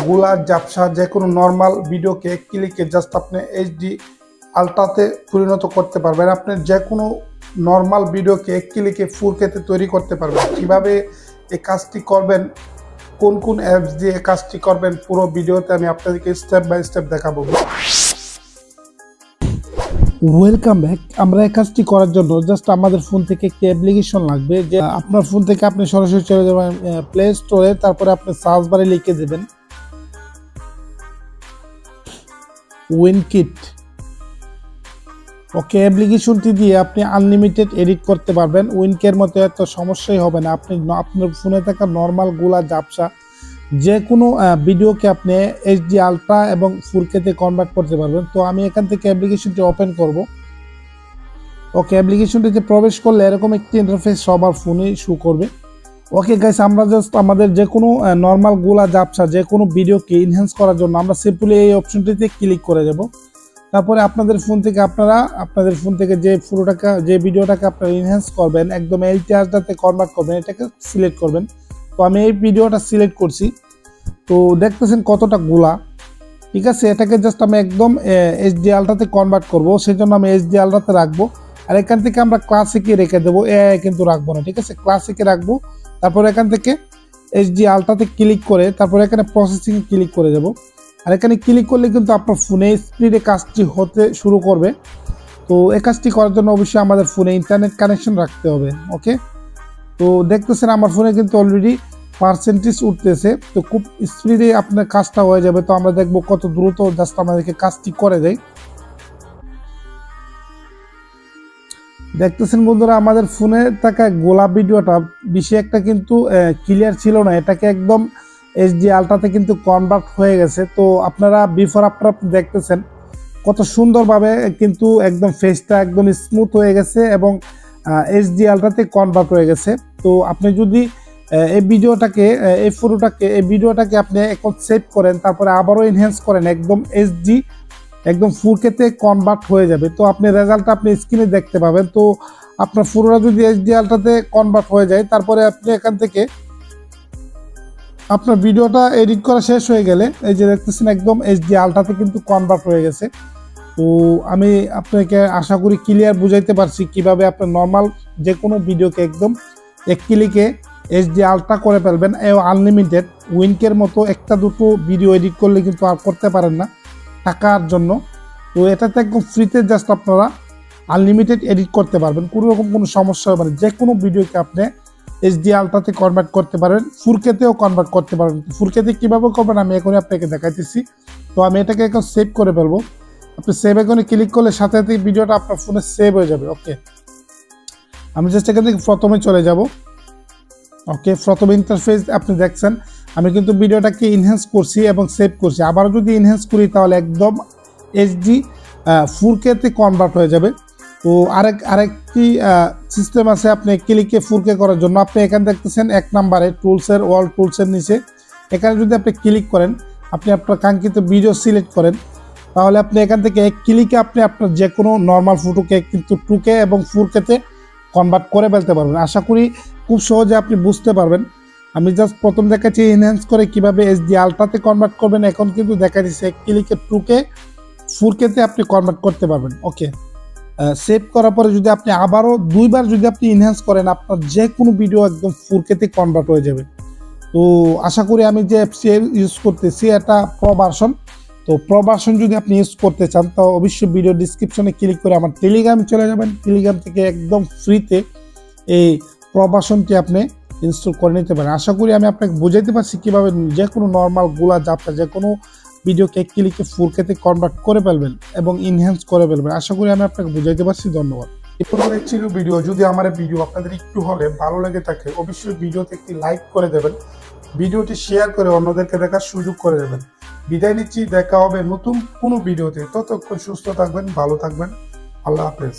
গুলা ঝাপসা যে কোনো নর্মাল ভিডিওকে এক ক্লিকে জাস্ট আপনি এইচডি আলট্রাতে পরিণত করতে পারবেন। আপনি যে কোনো নর্মাল ভিডিওকে এক ক্লিকে 4K তে তৈরি করতে পারবেন। কিভাবে এই কাজটি করবেন, কোন কোন অ্যাপস দিয়ে এই কাজটি করবেন, পুরো ভিডিওতে আমি আপনাদেরকে স্টেপ বাই স্টেপ দেখাবো। Welcome back. আমরা এই কাজটি করার জন্য জাস্ট আমাদের ফোন থেকে একটি অ্যাপ্লিকেশন লাগবে। যে আপনার ফোন থেকে আপনি সরাসরি চলে যাবেন প্লে স্টোরে, তারপরে আপনি সার্চ বারে লিখে দেবেন উইনকিট। ওকে, অ্যাপ্লিকেশনটি দিয়ে আপনি আনলিমিটেড এডিট করতে পারবেন। উইনকের মতো এত সমস্যাই হবে না। আপনি আপনার ফোনে থাকা নর্মাল গুলা ঝাপসা যে কোনো ভিডিওকে আপনি এইচডি আলট্রা এবং 4K তে কনভার্ট করতে পারবেন। তো আমি এখান থেকে অ্যাপ্লিকেশনটি ওপেন করব। ওকে, অ্যাপ্লিকেশনটিতে প্রবেশ করলে এরকম একটি ইন্টারফেস সবার ফোনে শো করবে। ওকে গাইস, আমরা জাস্ট আমাদের যে কোনো নর্মাল গুলা ঝাপসা যে কোনো ভিডিওকে এনহ্যান্স করার জন্য আমরা সিম্পলি এই অপশনটিতে ক্লিক করে যাব। তারপরে আপনাদের ফোন থেকে যে ভিডিওটাকে আপনারা এনহ্যান্স করবেন, একদম এইচডিতে কনভার্ট করবেন, এটাকে সিলেক্ট করবেন। তো আমি এই ভিডিওটা সিলেক্ট করছি। তো দেখতেছেন কতটা গোলা, ঠিক আছে। এটাকে জাস্ট আমি একদম এইচডি আলট্রাতে কনভার্ট করব, সেজন্য আমি এইচডি আলট্রাতে রাখবো। আর এখান থেকে আমরা ক্লাসিকে রেখে দেবো, কিন্তু রাখবো না, ঠিক আছে। ক্লাসিকে রাখবো। তারপর এখান থেকে এইচডি আলট্রাতে ক্লিক করে তারপরে এখানে প্রসেসিং ক্লিক করে দেবো। আর এখানে ক্লিক করলে কিন্তু আপনার ফোনে স্পিডে কাজটি হতে শুরু করবে। তো এই কাজটি করার জন্য অবশ্যই আমাদের ফোনে ইন্টারনেট কানেকশন রাখতে হবে। ওকে, তো দেখতেছেন আমার ফোনে কিন্তু অলরেডি পার্সেন্টেজ উঠতেছে। তো খুব স্পিডে আপনার কাজটা হয়ে যাবে। তো আমরা দেখবো কত দ্রুত জাস্ট আমাদেরকে কাজটি করে দেয়। দেখতেছেন বন্ধুরা, আমাদের ফোনে থাকা গোলা ভিডিওটা বেশি একটা কিন্তু ক্লিয়ার ছিল না। এটাকে একদম এইচডি আলট্রাতে কিন্তু কনভার্ট হয়ে গেছে। তো আপনারা বিফোর আফটার দেখতেছেন কত সুন্দরভাবে কিন্তু একদম ফেসটা একদম স্মুথ হয়ে গেছে এবং এইচডি আলট্রাতে কনভার্ট হয়ে গেছে। তো আপনি যদি এই ভিডিওটাকে আপনি এখন সেভ করেন, তারপরে আবারও এনহ্যান্স করেন, একদম এইচডি একদম 4K তে কনভার্ট হয়ে যাবে। তো আপনি রেজাল্টটা আপনি স্ক্রিনে দেখতে পাবেন। তো আপনার পুরোটা যদি এইচডি আলট্রাতে কনভার্ট হয়ে যায়, তারপরে আপনি এখান থেকে আপনার ভিডিওটা এডিট করা শেষ হয়ে গেলে এই যে দেখতেছেন একদম এইচডি আলট্রাতে কিন্তু কনভার্ট হয়ে গেছে। তো আমি আপনাকে আশা করি ক্লিয়ার বুঝাইতে পারছি কিভাবে আপনার নর্মাল যে কোনো ভিডিওকে একদম এক ক্লিকে এইচডি আলট্রা করে ফেলবেন। আনলিমিটেড উইনকের মতো একটা দুটো ভিডিও এডিট করলে কিন্তু আর করতে পারেন না টাকার জন্য। তো এটাতে একদম ফ্রিতে জাস্ট আপনারা আনলিমিটেড এডিট করতে পারবেন, কোনো রকম কোনো সমস্যা হবে না। যে কোনো ভিডিওকে আপনি এইচডি আলট্রাতে কনভার্ট করতে পারেন, 4K তেও কনভার্ট করতে পারেন। 4K তে কীভাবে করবেন আমি এখনই আপনাকে দেখাইতেছি। তো আমি এটাকে এখন সেভ করে ফেলবো। আপনি সেভ এখানে ক্লিক করলে সাথে সাথে ভিডিওটা আপনার ফোনে সেভ হয়ে যাবে। ওকে, আমি জাস্ট এখান থেকে প্রথমে চলে যাব। ওকে, প্রথম ইন্টারফেস আপনি দেখছেন আমি কিন্তু ভিডিওটাকে এনহ্যান্স করছি এবং সেভ করছি। আবারও যদি এনহ্যান্স করি তাহলে একদম এইচডি 4K তে কনভার্ট হয়ে যাবে। তো আরেকটি সিস্টেম আছে আপনি ক্লিকে 4K করার জন্য। আপনি এখানে দেখতেছেন 1 নম্বরে টুলসের ওয়াল টুলসের নিচে এখানে যদি আপনি ক্লিক করেন, আপনি আপনার কাঙ্ক্ষিত ভিডিও সিলেক্ট করেন, তাহলে আপনি এখান থেকে এক ক্লিকে আপনি আপনার যে কোনো নর্মাল ফটোকে কিন্তু 2K এবং 4K তে কনভার্ট করে ফেলতে পারবেন। আশা করি খুব সহজে আপনি বুঝতে পারবেন। আমি জাস্ট প্রথম দেখাচ্ছি এনহ্যান্স করে কিভাবে এইচডি আলট্রাতে কনভার্ট করবেন। এখন কিন্তু দেখা দিচ্ছে এক ক্লিকে 2K 4K তে আপনি কনভার্ট করতে পারবেন। ওকে, সেভ করার পরে যদি আপনি আবারও দুইবার যদি আপনি এনহ্যান্স করেন, আপনার যে কোনো ভিডিও একদম 4K তে কনভার্ট হয়ে যাবে। তো আশা করি আমি যে অ্যাপসটি ইউজ করতেছি এটা প্রো ভার্সন। তো প্রো ভার্সন যদি আপনি ইউজ করতে চান তো অবশ্যই ভিডিও ডিসক্রিপশনে ক্লিক করে আমার টেলিগ্রামে চলে যাবেন। টেলিগ্রাম থেকে একদম ফ্রিতে এই প্রো ভার্সনটি আপনি ইনস্টল করে নিতে পারেন। আশা করি আমি আপনাকে বুঝাইতে পারছি কীভাবে যে কোনো নর্মাল গুলা ঝাপসা যে কোনো ভিডিওকে এক ক্লিকে 4K তে কনভার্ট করে ফেলবেন এবং এনহ্যান্স করে ফেলবেন। আশা করি আমি আপনাকে বুঝাইতে পারছি। ধন্যবাদ। এরপর ছিল ভিডিও। যদি আমার ভিডিও আপনাদের একটু হলে ভালো লেগে থাকে অবশ্যই ভিডিওতে একটি লাইক করে দেবেন, ভিডিওটি শেয়ার করে অন্যদেরকে দেখার সুযোগ করে দেবেন। বিদায় নিচ্ছি, দেখা হবে নতুন কোনো ভিডিওতে। ততক্ষণ সুস্থ থাকবেন, ভালো থাকবেন। আল্লাহ হাফেজ।